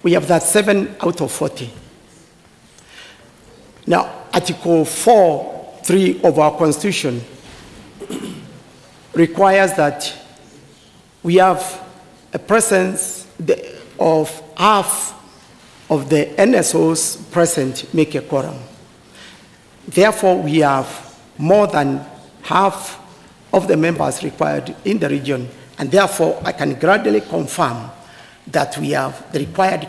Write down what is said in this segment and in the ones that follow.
We have that 7 out of 40. Now, Article 4(3) of our Constitution requires that we have a presence of half of the NSOs present make a quorum. Therefore, we have more than half of the members required in the region, and therefore I can gradually confirm that we have the required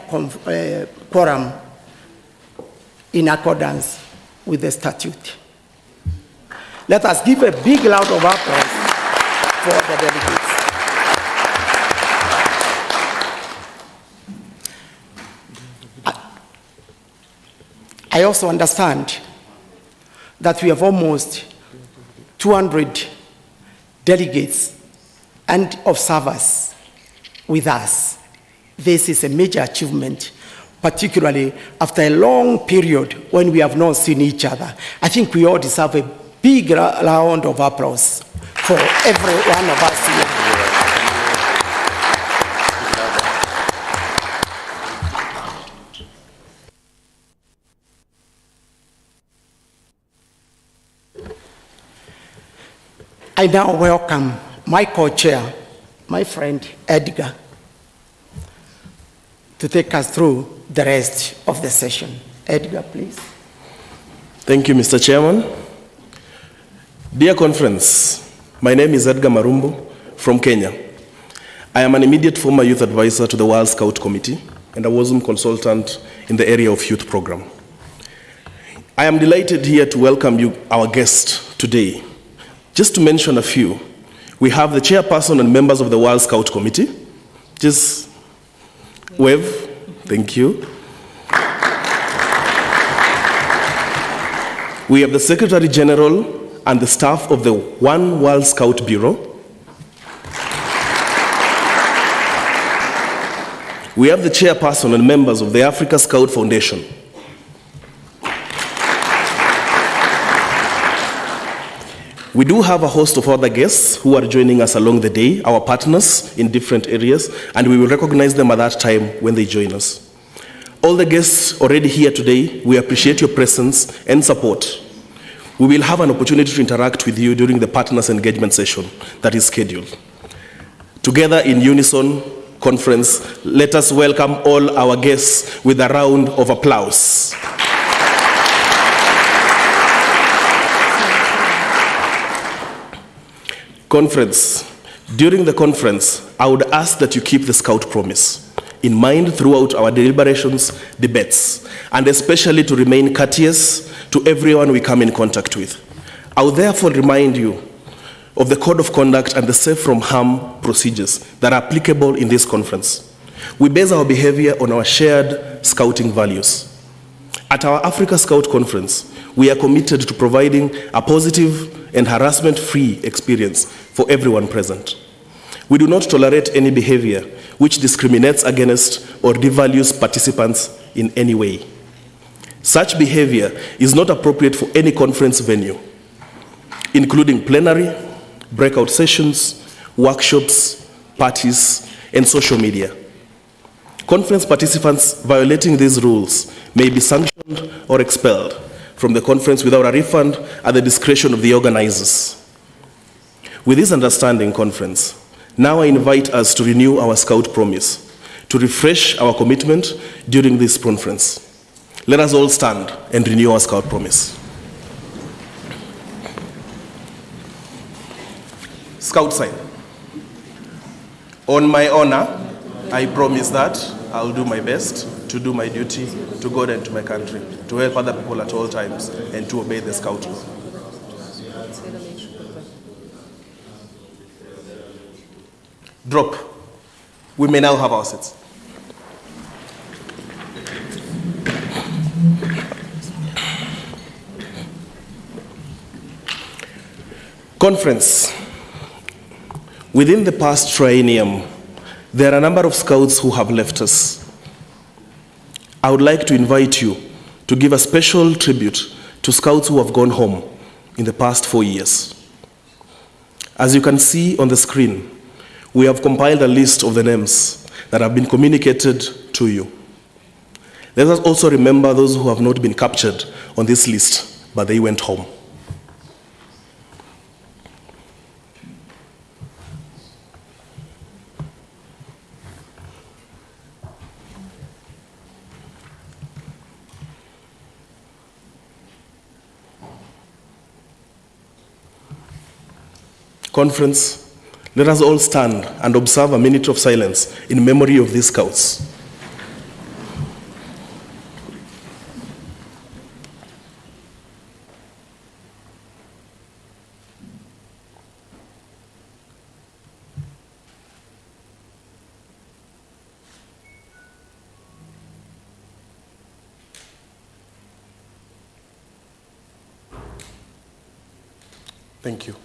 quorum in accordance with the statute. Let us give a big round of applause for the delegates. I also understand that we have almost 200 delegates and observers with us. This is a major achievement, particularly after a long period when we have not seen each other. I think we all deserve a big round of applause for every one of us here. I now welcome my co-chair, my friend Edgar, to take us through the rest of the session. Edgar, please. Thank you, Mr. Chairman. Dear conference, my name is Edgar Marumbo from Kenya. I am an immediate former youth advisor to the World Scout Committee and a WASM consultant in the area of youth program. I am delighted here to welcome you, our guest today. Just to mention a few, we have the chairperson and members of the World Scout Committee. Just wave, thank you. We have the Secretary General and the staff of the One World Scout Bureau. We have the chairperson and members of the Africa Scout Foundation. We do have a host of other guests who are joining us along the day, our partners in different areas, and we will recognize them at that time when they join us. All the guests already here today, we appreciate your presence and support. We will have an opportunity to interact with you during the partners engagement session that is scheduled. Together in unison conference, let us welcome all our guests with a round of applause. Conference. During the conference, I would ask that you keep the Scout promise in mind throughout our deliberations, debates, and especially to remain courteous to everyone we come in contact with. I would therefore remind you of the Code of Conduct and the Safe from Harm procedures that are applicable in this conference. We base our behavior on our shared Scouting values. At our Africa Scout Conference, we are committed to providing a positive and harassment-free experience for everyone present. We do not tolerate any behavior which discriminates against or devalues participants in any way. Such behavior is not appropriate for any conference venue, including plenary, breakout sessions, workshops, parties, and social media. Conference participants violating these rules may be sanctioned or expelled from the conference without a refund at the discretion of the organizers. With this understanding, conference, now I invite us to renew our Scout promise, to refresh our commitment during this conference. Let us all stand and renew our Scout promise. Scout sign. On my honor, I promise that I'll do my best to do my duty to God and to my country, to help other people at all times, and to obey the Scout law. Drop. We may now have our seats. Conference. Within the past triennium, there are a number of Scouts who have left us. I would like to invite you to give a special tribute to Scouts who have gone home in the past 4 years. As you can see on the screen, we have compiled a list of the names that have been communicated to you. Let us also remember those who have not been captured on this list, but they went home. Conference, let us all stand and observe a minute of silence in memory of these scouts. Thank you.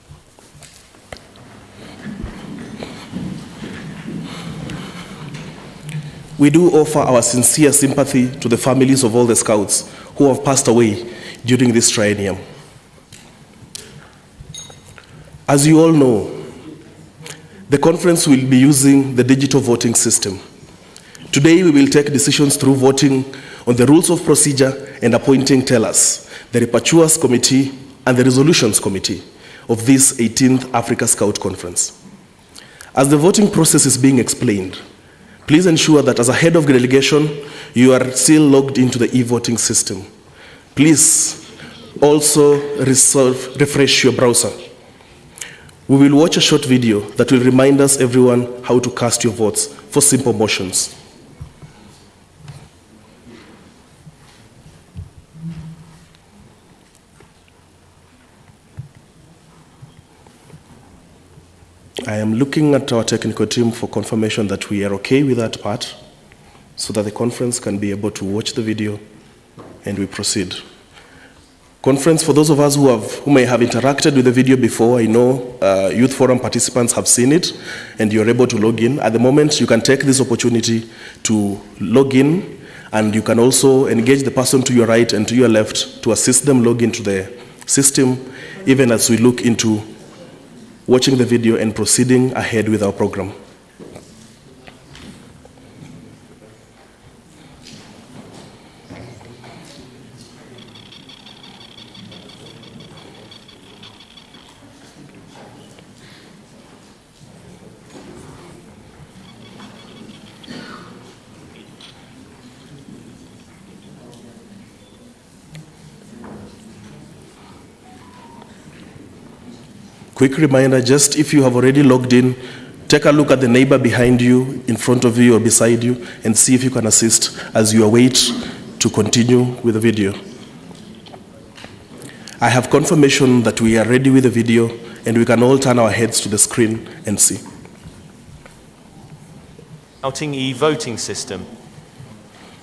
We do offer our sincere sympathy to the families of all the scouts who have passed away during this triennium. As you all know, the conference will be using the digital voting system. Today we will take decisions through voting on the rules of procedure and appointing tellers, the Rapporteurs Committee and the Resolutions Committee of this 18th Africa Scout Conference. As the voting process is being explained, please ensure that as a head of the delegation, you are still logged into the e-voting system. Please also refresh your browser. We will watch a short video that will remind us everyone how to cast your votes for simple motions. I am looking at our technical team for confirmation that we are okay with that part, so that the conference can be able to watch the video and we proceed. Conference, for those of us who may have interacted with the video before, I know Youth Forum participants have seen it and you're able to log in. At the moment, you can take this opportunity to log in, and you can also engage the person to your right and to your left to assist them log into the system, even as we look into watching the video and proceeding ahead with our program. Quick reminder, just if you have already logged in, take a look at the neighbor behind you, in front of you or beside you, and see if you can assist as you await to continue with the video. I have confirmation that we are ready with the video and we can all turn our heads to the screen and see. Outing e-voting system.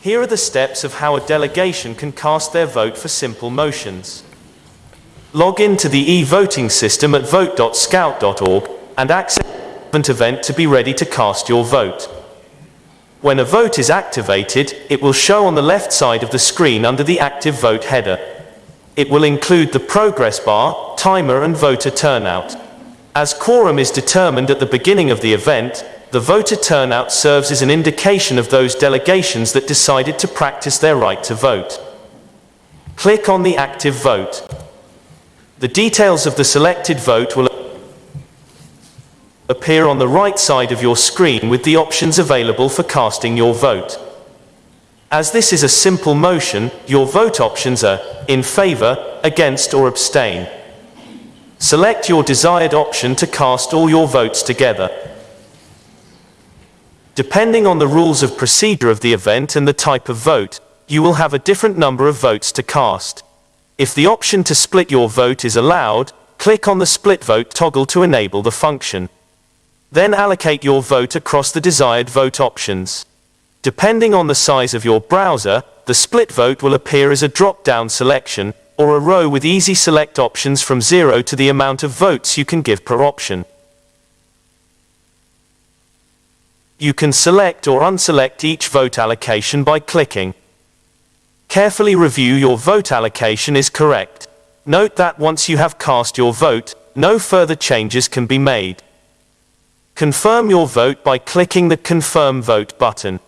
Here are the steps of how a delegation can cast their vote for simple motions. Log into the e-voting system at vote.scout.org and access the event to be ready to cast your vote. When a vote is activated, it will show on the left side of the screen under the active vote header. It will include the progress bar, timer, and voter turnout. As quorum is determined at the beginning of the event, the voter turnout serves as an indication of those delegations that decided to practice their right to vote. Click on the active vote. The details of the selected vote will appear on the right side of your screen with the options available for casting your vote. As this is a simple motion, your vote options are in favor, against, or abstain. Select your desired option to cast all your votes together. Depending on the rules of procedure of the event and the type of vote, you will have a different number of votes to cast. If the option to split your vote is allowed, click on the split vote toggle to enable the function. Then allocate your vote across the desired vote options. Depending on the size of your browser, the split vote will appear as a drop-down selection, or a row with easy select options from 0 to the amount of votes you can give per option. You can select or unselect each vote allocation by clicking. Carefully review your vote allocation is correct. Note that once you have cast your vote, no further changes can be made. Confirm your vote by clicking the Confirm Vote button.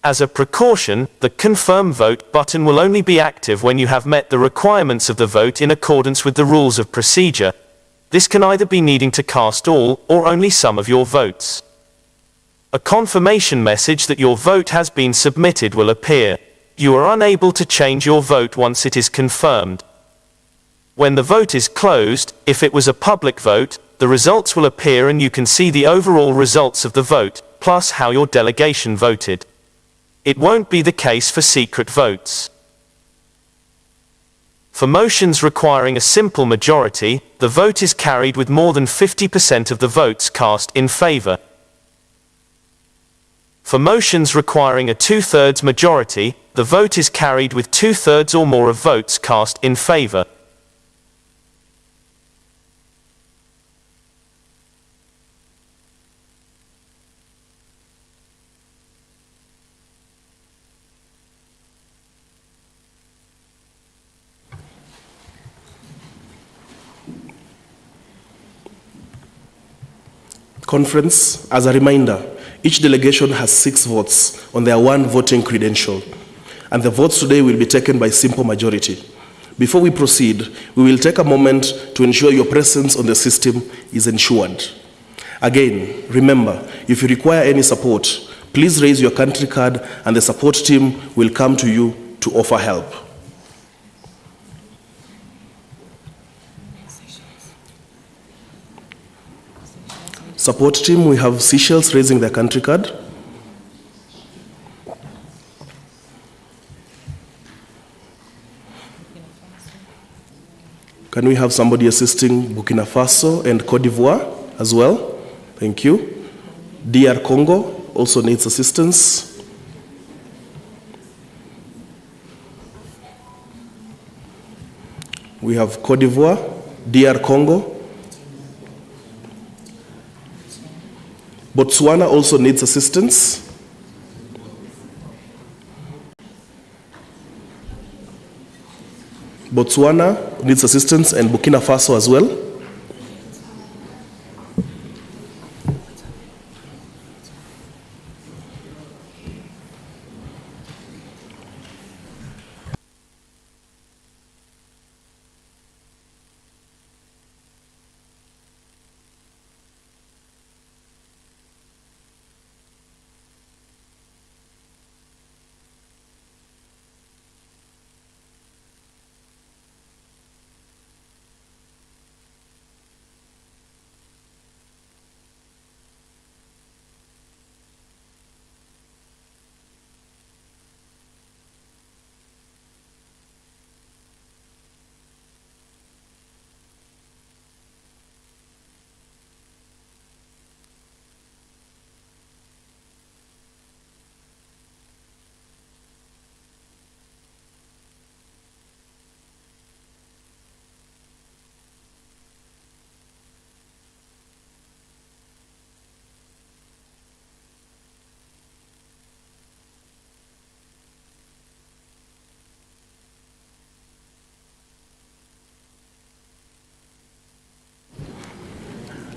As a precaution, the Confirm Vote button will only be active when you have met the requirements of the vote in accordance with the rules of procedure. This can either be needing to cast all or only some of your votes. A confirmation message that your vote has been submitted will appear. You are unable to change your vote once it is confirmed. When the vote is closed, if it was a public vote, the results will appear and you can see the overall results of the vote, plus how your delegation voted. It won't be the case for secret votes. For motions requiring a simple majority, the vote is carried with more than 50% of the votes cast in favor. For motions requiring a 2/3 majority, the vote is carried with 2/3 or more of votes cast in favor. Conference, as a reminder, each delegation has 6 votes on their 1 voting credential, and the votes today will be taken by simple majority. Before we proceed, we will take a moment to ensure your presence on the system is ensured. Again, remember, if you require any support, please raise your country card and the support team will come to you to offer help. Support team, we have Seychelles raising their country card. Can we have somebody assisting Burkina Faso and Cote d'Ivoire as well? Thank you. DR Congo also needs assistance. We have Cote d'Ivoire, DR Congo. Botswana also needs assistance. Botswana needs assistance and Burkina Faso as well.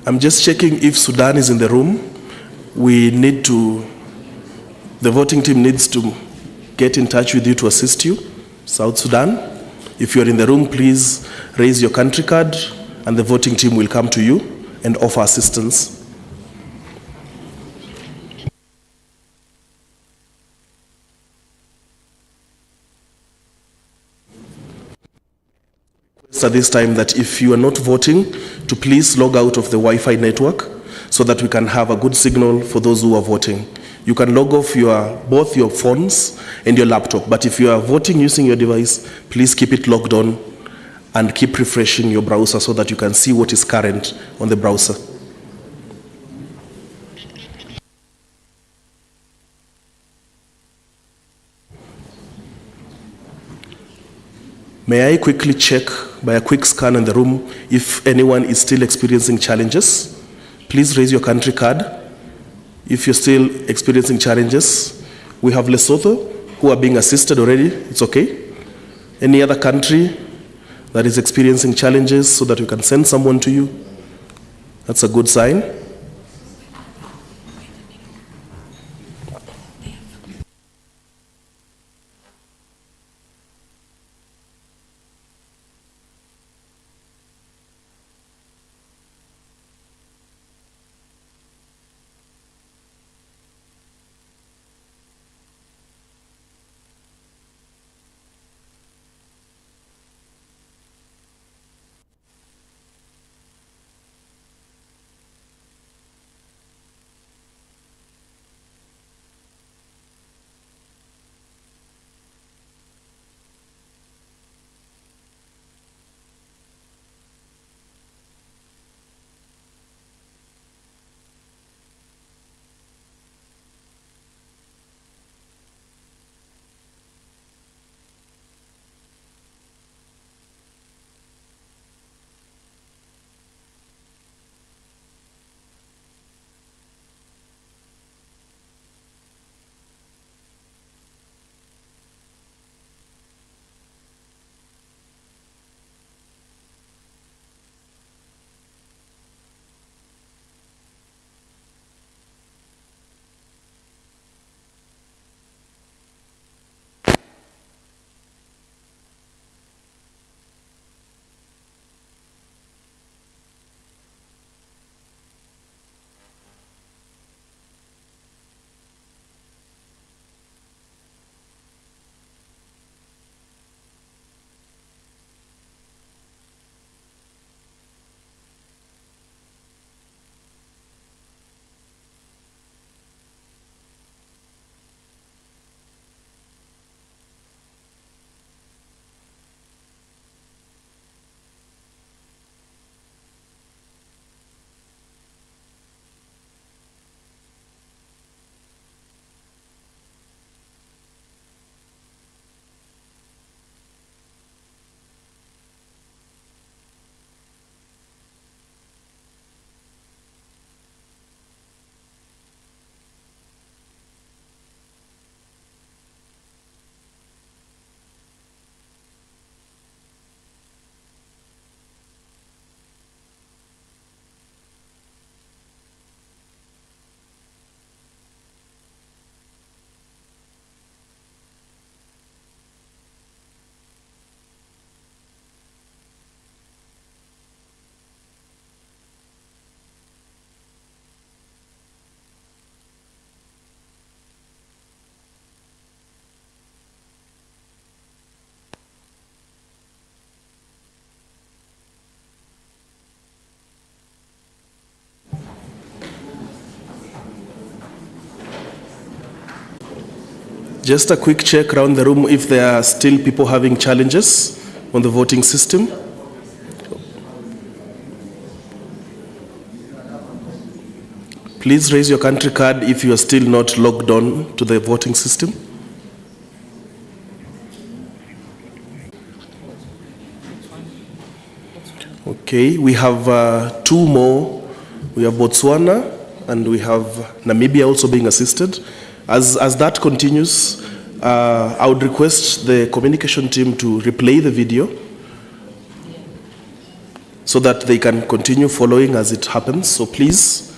I'm just checking if Sudan is in the room. The voting team needs to get in touch with you to assist you. South Sudan, if you're in the room, please raise your country card and the voting team will come to you and offer assistance. At this time that if you are not voting, to please log out of the Wi-Fi network so that we can have a good signal for those who are voting. You can log off both your phones and your laptop, but if you are voting using your device, please keep it logged on and keep refreshing your browser so that you can see what is current on the browser. May I quickly check by a quick scan in the room if anyone is still experiencing challenges? Please raise your country card. If you're still experiencing challenges, we have Lesotho who are being assisted already. It's okay. Any other country that is experiencing challenges so that we can send someone to you? That's a good sign. Just a quick check around the room if there are still people having challenges on the voting system. Please raise your country card if you are still not logged on to the voting system. Okay, we have two more. We have Botswana and we have Namibia also being assisted. As that continues, I would request the communication team to replay the video so that they can continue following as it happens. So please,